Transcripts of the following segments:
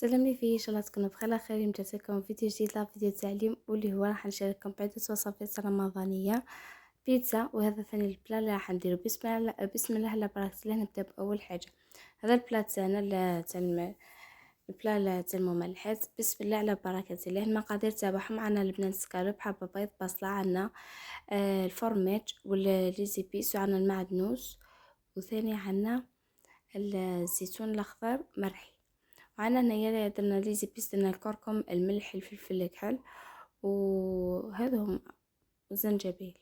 سلام لي فيه ان شاء الله تكونوا بخير خير. اليوم جات لكم فيديو جديد فيديو تعليم واللي هو راح نشارككم بعدة وصفات رمضانية بيتزا. وهذا ثاني البلا اللي راح نديرو. بسم الله لا بركة الله. نبدا باول حاجه. هذا البلا تاعنا البلا تاع المملحات. بسم الله على بركة الله. المقادير تاعهم: عندنا لبنان سكالوب، حبه بيض، بصله، عندنا الفورميج والليزيبيس، وعندنا المعدنوس، وثاني عندنا الزيتون الاخضر مرحي. وعنا هنايا درنا لي زيبيس، درنا الكركم، الملح، الفلفل الكحل، وهذهم زنجبيل.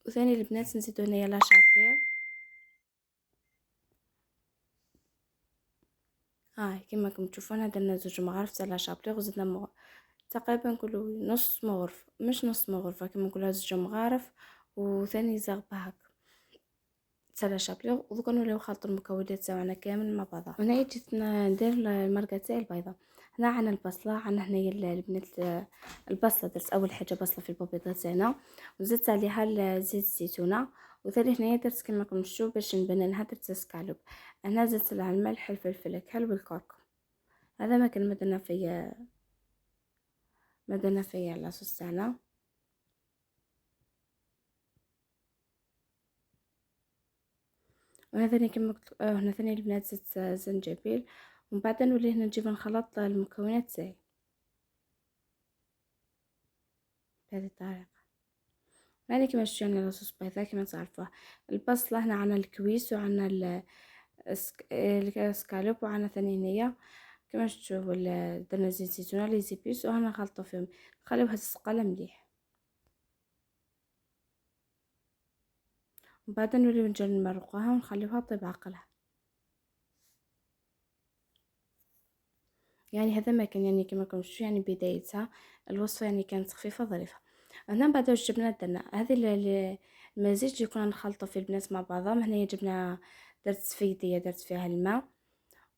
وثاني البنات نزيدو هنايا لا شابرير. كما راكم تشوفون درنا 2 مغارف تاع لا شابرير، وزدنا تقريبا نقولوا نص مغرفه، مش نص مغرفه كما نقولها 2 مغارف، وثاني زغبه هكا تاع شابليغ. ودوكا نوليو نخلطوا المكونات تاعنا كامل مع بعضها. هنا جيت ندير المرقه تاعي البيضه. هنا عندنا البصله، عندنا هنايا البنات البصله. درت اول حاجه بصله في البوبيطه تاعنا، وزدت عليها زيت الزيتونه. وثاني هنايا درت كما راكم تشوفوا باش نبنى لها درت سكالوب. انا زدت لها الملح، الفلفل الكحل والكركم. هذا ما كان مدنا فيا لاصوص تاعنا. وهنا ثاني كما قلت هنا ثاني البنات زدت زنجبيل. ومن بعد نولي هنا نجيب نخلط المكونات تاعي بهذه الطريقه. يعني كما شفتوا يعني لاصوص بيضاء كما تعرفوها. البصله هنا عنا الكويس، وعنا السكالوب، وعنا ثاني هنايا كما شفتوا درنا زيت زيتون لي زيبيس، وهنا نخلطوا فيهم نخليوها تسقى مليح. ومن بعد نوليو نجي نمرقوها ونخليوها طيب عقلها. يعني هذا ما كان يعني كما راكم تشوفوا يعني بدايتها الوصفه يعني كانت خفيفه ظريفه. هنا بعد واش جبنا درنا هذه المزيج اللي كنا نخلطوا فيه البنات مع بعضهم. هنايا جبنا درت سفيديه درت فيها الماء،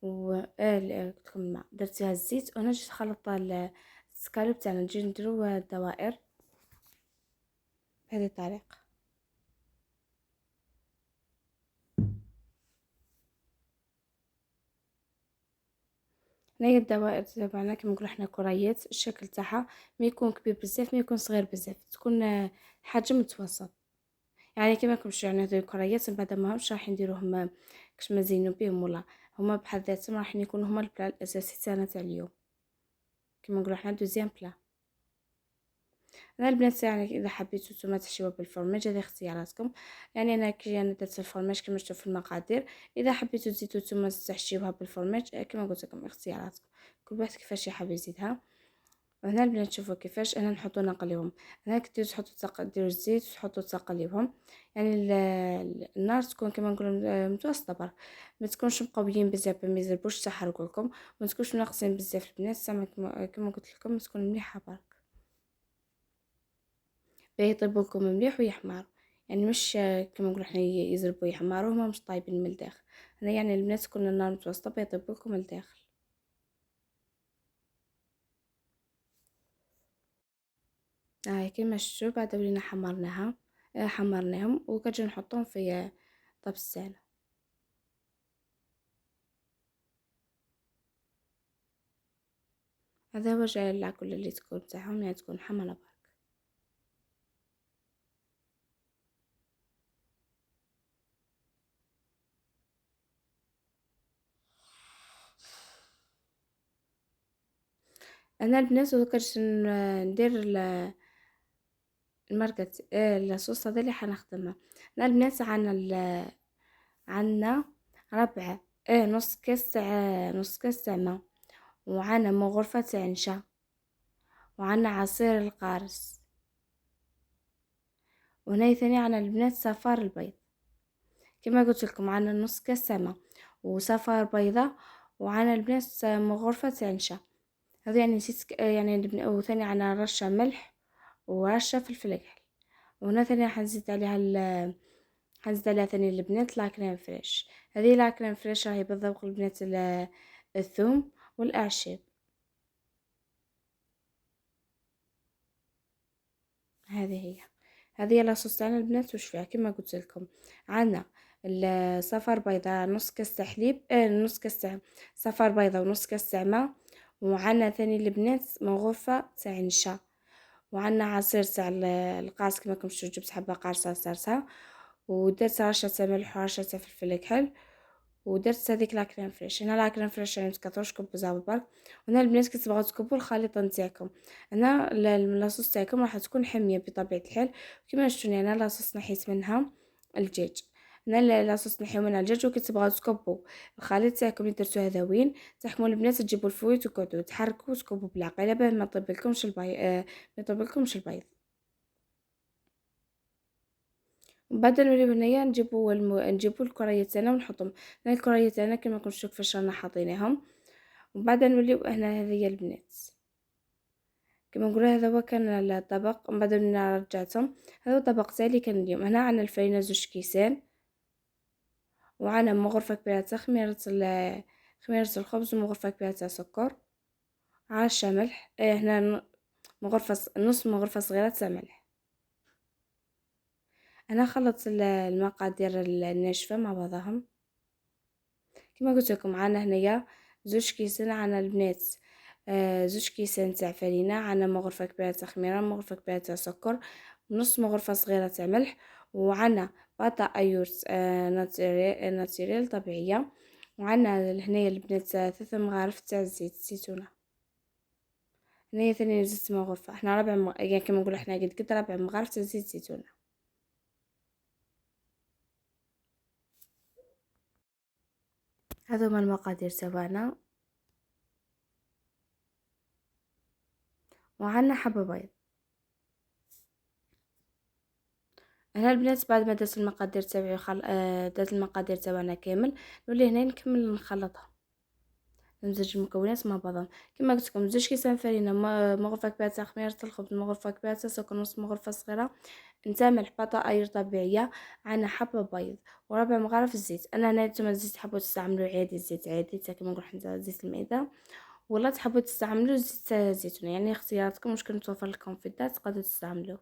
و قلت لكم الماء درت فيها الزيت، وانا جيت خلطت السكالوب تاعنا نجي نديرو دوائر بهذه الطريقه. هنايا الدوائر تبعنا كما نقولوا حنا كريات. الشكل تاعها ما يكون كبير بزاف ما يكون صغير بزاف، تكون حجم متوسط. يعني كما راكم تشوفوا يعني هذو الكريات من بعد ما همش راح نديروهم كاش ما نزينو بهم، ولا هما بحد ذاتهم راح يكونوا هما البلا الاساسي تاعنا تاع اليوم، كما نقولوا حنا دوزيام بلا. انا البنات يعني اذا حبيتوا نتوما تحشيوها بالفرماج هذه اختياراتكم. يعني انا درت الفرماج كما شفتوا في المقادير. اذا حبيتوا تزيدوا نتوما تحشيوها بالفرماج كما قلت لكم اختياراتكم، كل واحد كيفاش يحب يزيدها. وهنا البنات شوفوا كيفاش انا نحطو نقليهم. هنا كنتو تحطوا ديروا الزيت وتحطوا تقليوهم. يعني النار تكون كما نقولوا متوسطه برك، ما تكونش مقويين بزاف ما يزربوش تحرقوا لكم، وما تكونش ناقصين بزاف البنات زعما كما قلت لكم تكون مليحه برك باش يطيبوا لكم مليح ويحمروا. يعني مش كما نقولوا احنا يزربوا يحمروا هما مش طايبين من الداخل. هنا يعني البنات تكون النار متوسطه باش يطيبوا لكم الداخل. كيما شفتوا بعد ولينا حمرناهم وكنجي نحطهم في طبس تاعنا. هذا هو جاي العقل اللي تكون تاعهم يعني تكون حمرا برك. انا البنات وكنت ندير الماركه الصوص هذا اللي حنخدمها. انا البنات عنا ربع نص كاس تاع ماء، وعنا مغرفه تاع نشا، وعنا عصير القارص، وهنا ثاني عنا البنات صفار البيض. كما قلت لكم عنا نص كاس تاع ماء وصفار بيضه، وعنا البنات مغرفه تاع نشا. هذا يعني نسيت يعني وثاني عنا رشه ملح ورشه فلفل كحل. وهنا ثاني حنزيد عليها ثاني البنات لاكريم فريش. هذه لاكريم فريش راهي بالذوق البنات الثوم والاعشاب. هذه هي لاصوص تاعنا البنات. وش فيها كما قلت لكم عندنا صفر بيضة، نص كاس تاع حليب، نص كاس تاع صفر بيضة ونص كاس تاع ما. وعندنا ثاني البنات مغرفة تاع نشا، وعندنا عصير تاع القارص كيما راكم تشوفوا، جبت حبة قارصة صارصة، ودرت رشة ملح ورشة فلفل كحل، ودرت هذيك لا كريم فريش. هنا لا كريم فريش يعني متكثروش، كبوا برك. وهنا البنات كي تبغاو تكبوا الخليط نتاعكم، هنا لاصوص تاعكم راح تكون حميه بطبيعه الحال. كيما شفتوني انا لاصوص نحيت منها الدجاج، هنا لاصوص نحيو منها الدجاج. وكي تبغاو تكبوا الخليط تاعكم اللي درتو هذا وين تحكموا البنات، تجيبوا الفويت وتقعدوا تحركوا وتكبوا بالعقله باه ما يطيبلكمش البيض، ما يطيبلكمش البيض. ومن بعد نوليو هنايا نجيبو الكريات تاعنا ونحطهم. هنا الكريات تاعنا كيما راكم تشوفوا كيفاش رانا حاطينهم. ومن بعد نوليو هنا هذه هي البنات كما نقولوا، هذا هو كان الطبق. من بعد من رجعتهم، هذا هو الطبق تاعي كان اليوم. هنا عندنا الفرينه 2 كيسان، وعندنا مغرفه كبيره تاع خميره الخبز، ومغرفه كبيره تاع سكر، عاشة ملح. هنا نص مغرفه صغيره تاع ملح. انا خلطت المقادير الناشفه مع بعضهم. كما قلت لكم عندنا هنايا 2 كيسان، عندنا البنات 2 كيسان تاع فرينه، عندنا مغرفه كبيره تاع خميره، مغرفه كبيره تاع سكر، نص مغرفه صغيره تاع ملح، وعندنا باطا ايورت ناتوريل طبيعيه، وعندنا هنايا البنات 3 مغارف تاع زيت الزيتونه. هنايا ثاني زيت مغرفه، احنا يعني كما نقولوا احنا قد 4 مغارف تاع زيت الزيتونه. هذا هما المقادير تاعنا. وعندنا حبة بيض. هنا البنات بعد ما درت المقادير تاعي درت المقادير تاعنا كامل، نولي هنا نكمل نخلطها، نمزج المكونات مع بعضهم. كما قلت لكم 2 كيسان فرينه، مغرفه كبيره تاع خميره الخبز، مغرفه كبيره تاع سكر، نص مغرفه صغيره نتاع ملح، باطا اير طبيعيه، عندنا حبه بيض، و4 مغارف الزيت. انا هنا نتوما الزيت تحبوا تستعملوا عادي الزيت عادي تاع كيما نقول حنا زيت المعده، ولا تحبوا تستعملوا زيت الزيتون، يعني اختياراتكم، واش كنت توفر لكم في الدار تقدروا تستعملوه.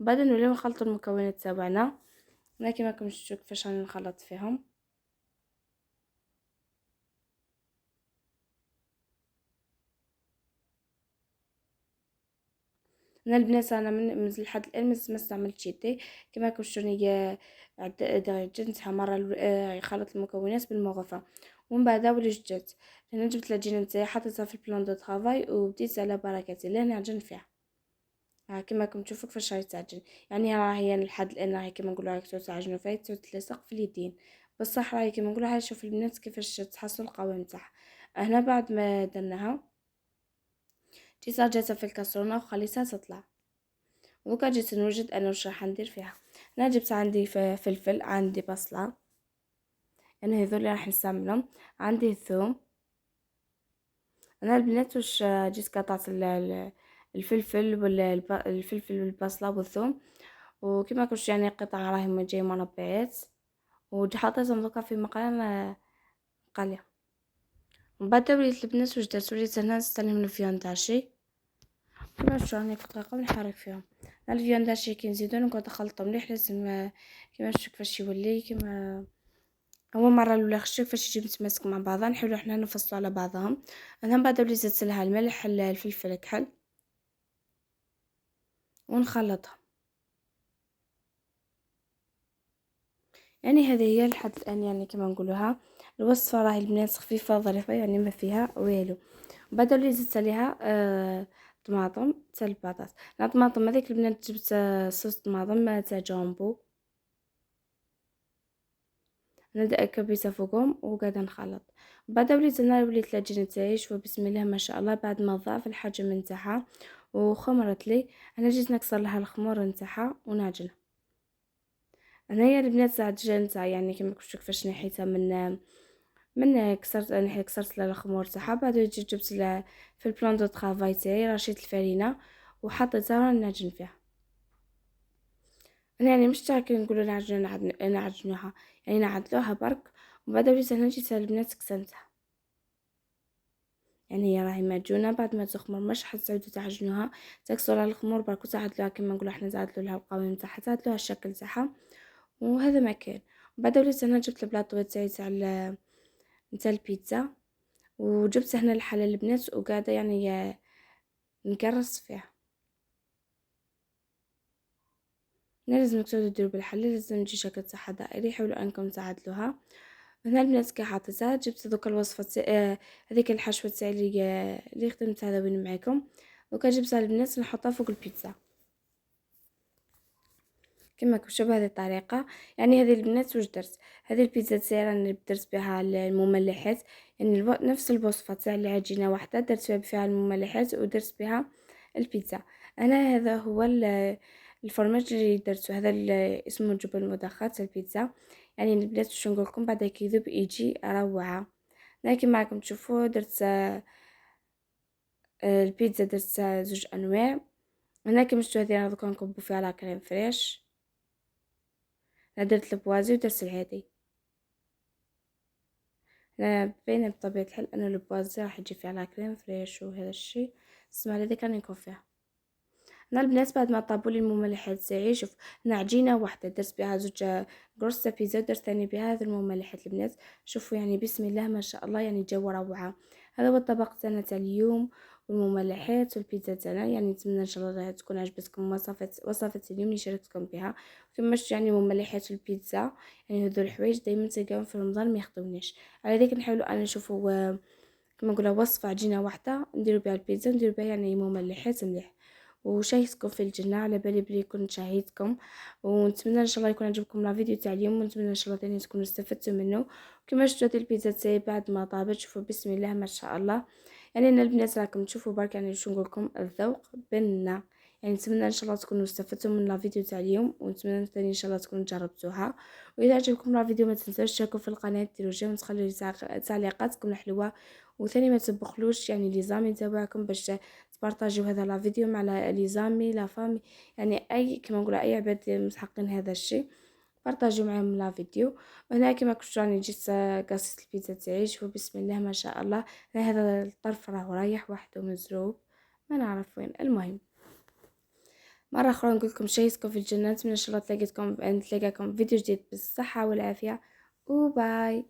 بعد نوليو نخلطوا المكونات تاعنا. هنا كيما راكم تشوفوا كيفاش راني نخلط فيهم. انا البنات انا من لحد الان ما استعملتش يدي. كما راكم تشوفوني عجنتها مره خلطت المكونات بالمغرفه، ومن بعد ولجت انا جبت العجينه نتاعي حطيتها في البلان دو طرافاي وبديت على بركه الله نعجن فيها. كما راكم تشوفوا كيفاش راهي تعجن، يعني راهي لحد الان راهي كما نقولوا راهي تعجنوا فيها تلصق في اليدين. بصح راهي كما نقولوا هاي شوف البنات كيفاش تحصلوا القوام تاعها. هنا بعد ما درناها جيت رجعتها في الكاسرونه وخليتها تطلع. ودوكا جيت نوجد انا واش راح ندير فيها. انا جبت عندي فلفل، عندي بصله، انا هذول اللي راح نستعملهم، عندي ثوم. انا البنات واش جيت قطعت الفلفل والبصله والثوم، وكما كنت يعني قطع راهم جاي مربعات، وحطيتهم دوكا في مقله قليه. ومن بعد وليت البنات واش درت، وليت هنا نستعمل الفيانداشي. كما شفتوا راني في الطريقه نحرك فيهم. الفيانداشي كي نزيدو نقعد نخلطو مليح، لازم كما شفتوا كيفاش يولي كما هو مره الاولى خشيت كيفاش يجي متماسك مع بعضها. نحاولوا حنا نفصلوا على بعضهم. انا من بعد وليت زدت لها الملح الفلفل الكحل ونخلطها. يعني هذه هي لحد الان يعني كما نقولوها الوصفه راهي البنات خفيفه ظريفه، يعني ما فيها والو. بعد وليت زدت عليها طماطم تاع البطاط. الطماطم هذيك البنات جبت صوص طماطم تاع جامبو، نبدا كبيسه فوقهم وقاعده نخلط. بعد وليت العجينه تاعي شوف بسم الله ما شاء الله، بعد ما ضاف الحجم نتاعها وخمرت لي، انا جيت نكسر لها الخمور نتاعها ونعجنها. هنايا البنات العجينه نتاعي يعني كما كنتو كيفاش نحيتها كسرت لها الخمور تاعها. بعد جيت جبت لها في البلان دو طرافاي تاعي رشيت الفرينه وحطيتها ونعجن فيها. انا يعني مش تاع كي نقولوا نعجنوها، يعني نعدلوها برك. وبعد وليت هنا جيت البنات كسنتها، يعني هي راهي معجونه بعد ما تخمر، مش حتعودوا تعجنوها تكسروا على الخمور برك وتعدلوها كما نقولوا احنا تعدلوا لها القوام تاعها، تعدلوها الشكل تاعها وهذا ما كان. وبعد وليت انا جبت البلاطو تاعي نتاع البيتزا، وجبت هنا الحلة البنات وقاعدة يعني نكرس فيها. لازم تبدأوا ديروا بالحلة، لازم تجي شكل صحة دائري، حاولوا انكم تعدلوها. هنا البنات كي حطيتها جبت دوك الوصفة هذيك الحشوة تاعي اللي خدمتها هذا وين معاكم. دوكا جبتها البنات نحطها فوق البيتزا كما كنشوفوا بهذه الطريقة. يعني هذه البنات واش درت، هذه البيتزا تاعي راني درت بها المملحات، يعني نفس الوصفة تاع العجينة واحدة درت فيها المملحات ودرت بها البيتزا. انا هذا هو الفرماج اللي درته، هذا اسمه الجبن المضخات تاع البيتزا. يعني البنات واش نقول لكم بعد كيذوب يجي روعة. لكن معكم تشوفوا درت البيتزا درت زوج انواع. هنا كما شفتوا هذه انا دوكا نكبو فيها لا كريم فريش. انا درت البوازي ودرت العادي. انا باينه بطبيعه الحال ان البوازي راح يجي فيها لا كريم فريش وهذا الشيء. اسمع هذيك راني نكون فيها. انا البنات بعد ما طابوا لي المملحات تاعي، شوف هنا عجينه واحده درت بها زوج قرص بيتزا ودرت ثاني بها هذه المملحات البنات. شوفوا يعني بسم الله ما شاء الله، يعني جو روعه. هذا هو الطبق تاعنا تاع اليوم والمملحات والبيتزا تاعنا. يعني نتمنى ان شاء الله تكون عجبتكم وصفة اليوم اللي شاركتكم بها. كما شفتوا يعني مملحات البيتزا، يعني هذو الحوايج دائما تلقاهم في رمضان ما يخطونيش. على ذلك نحاولوا ان نشوفوا كما نقولوا وصفه عجينه واحده نديروا بها البيتزا، نديروا بها يعني مملحات مليح. وشاهدتكم في الجنة، على بالي بلي كنت شاهدتكم. ونتمنى ان شاء الله يكون عجبكم لا فيديو تاع اليوم، ونتمنى ان شاء الله ثاني تكونوا استفدتوا منه. كما شفتوا هذه البيتزا تاعي بعد ما طابت، شوفوا بسم الله ما شاء الله. يعني ان البنات راكم تشوفوا برك، يعني شو نقول لكم الذوق بنا. يعني نتمنى ان شاء الله تكونوا استفدتوا من لا فيديو تاع اليوم، ونتمنى ثاني ان شاء الله تكونوا جربتوها. واذا عجبكم لا فيديو ما تنسوش تشتركوا في القناه، ديروا جيم وتخلوا لي تعليقاتكم الحلوه. وثاني ما تبخلوش يعني لي زامي تبعكم باش تبارطاجيو هذا لا فيديو مع لي زامي لا فامي، يعني اي كما نقولوا اي عباد مستحقين هذا الشيء بارطاجيو معاهم لا فيديو. وهنا كما كنتو راني جيت قصيت البيتزا تاعي، شوفوا بسم الله ما شاء الله. أنا هذا الطرف راه رايح وحده مزروب، ما نعرف وين. المهم مره اخرى نقول لكم شيء في الجنه. نتمنى ان شاء الله تلاقيكم فيديو جديد بالصحه والعافيه، وباي.